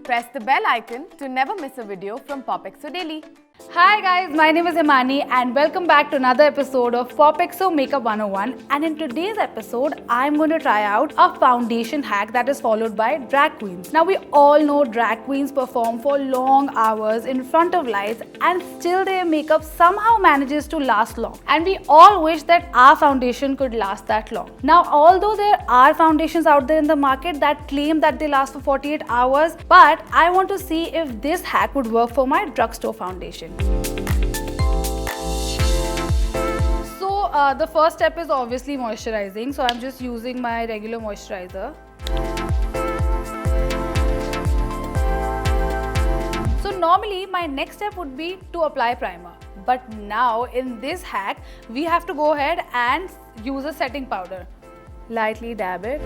Press the bell icon to never miss a video from POPxo Daily. Hi guys, my name is Himani and welcome back to another episode of POPxo Makeup 101, and in today's episode, I'm going to try out a foundation hack that is followed by drag queens. Now we all know drag queens perform for long hours in front of lights and still their makeup somehow manages to last long. And we all wish that our foundation could last that long. Now although there are foundations out there in the market that claim that they last for 48 hours, but I want to see if this hack would work for my drugstore foundation. So the first step is obviously moisturizing. So I'm just using my regular moisturizer. So normally my next step would be to apply primer. But now in this hack, we have to go ahead and use a setting powder. Lightly dab it.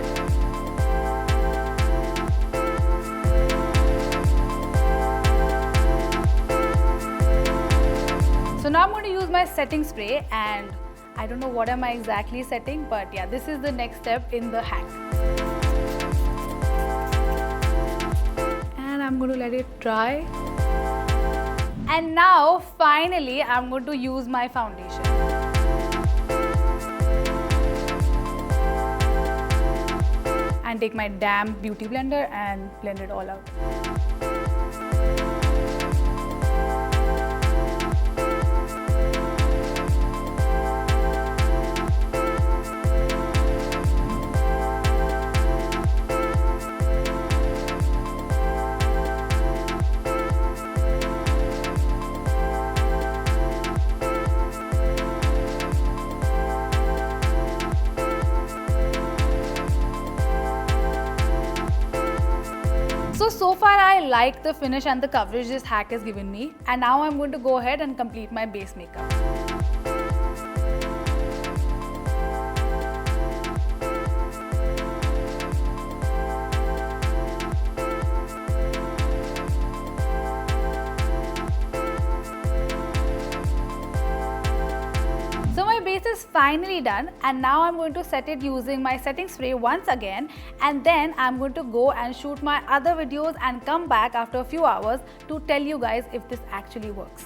So now I'm going to use my setting spray, and I don't know what am I exactly setting, but yeah, this is the next step in the hack. And I'm going to let it dry. And now finally I'm going to use my foundation. And take my damp beauty blender and blend it all out. So far I like the finish and the coverage this hack has given me, and now I'm going to go ahead and complete my base makeup. So my base is finally done, and now I'm going to set it using my setting spray once again, and then I'm going to go and shoot my other videos and come back after a few hours to tell you guys if this actually works.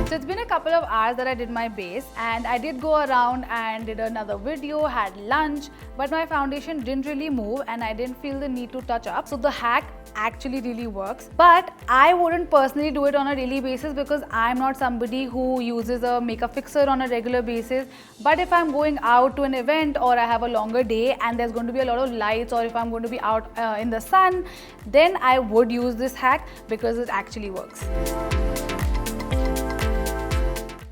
So it's been a couple of hours that I did my base, and I did go around and did another video, had lunch, but my foundation didn't really move and I didn't feel the need to touch up. So the hack actually really works, but I wouldn't personally do it on a daily basis because I'm not somebody who uses a makeup fixer on a regular basis. But if I'm going out to an event or I have a longer day and there's going to be a lot of lights, or if I'm going to be out in the sun, then I would use this hack because it actually works.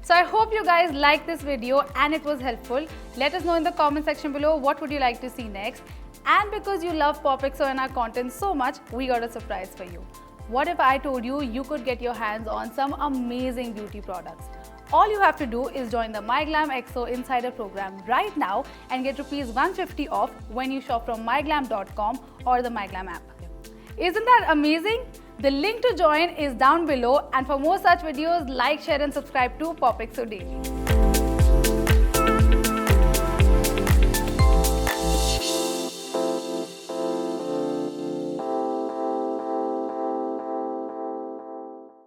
So I hope you guys liked this video and it was helpful. Let us know in the comment section below what would you like to see next. And because you love POPxo and our content so much, we got a surprise for you. What if I told you you could get your hands on some amazing beauty products? All you have to do is join the MyGlamXo Insider program right now and get ₹150 off when you shop from myglam.com or the MyGlam app. Isn't that amazing? The link to join is down below, and for more such videos, like, share and subscribe to POPxo Daily.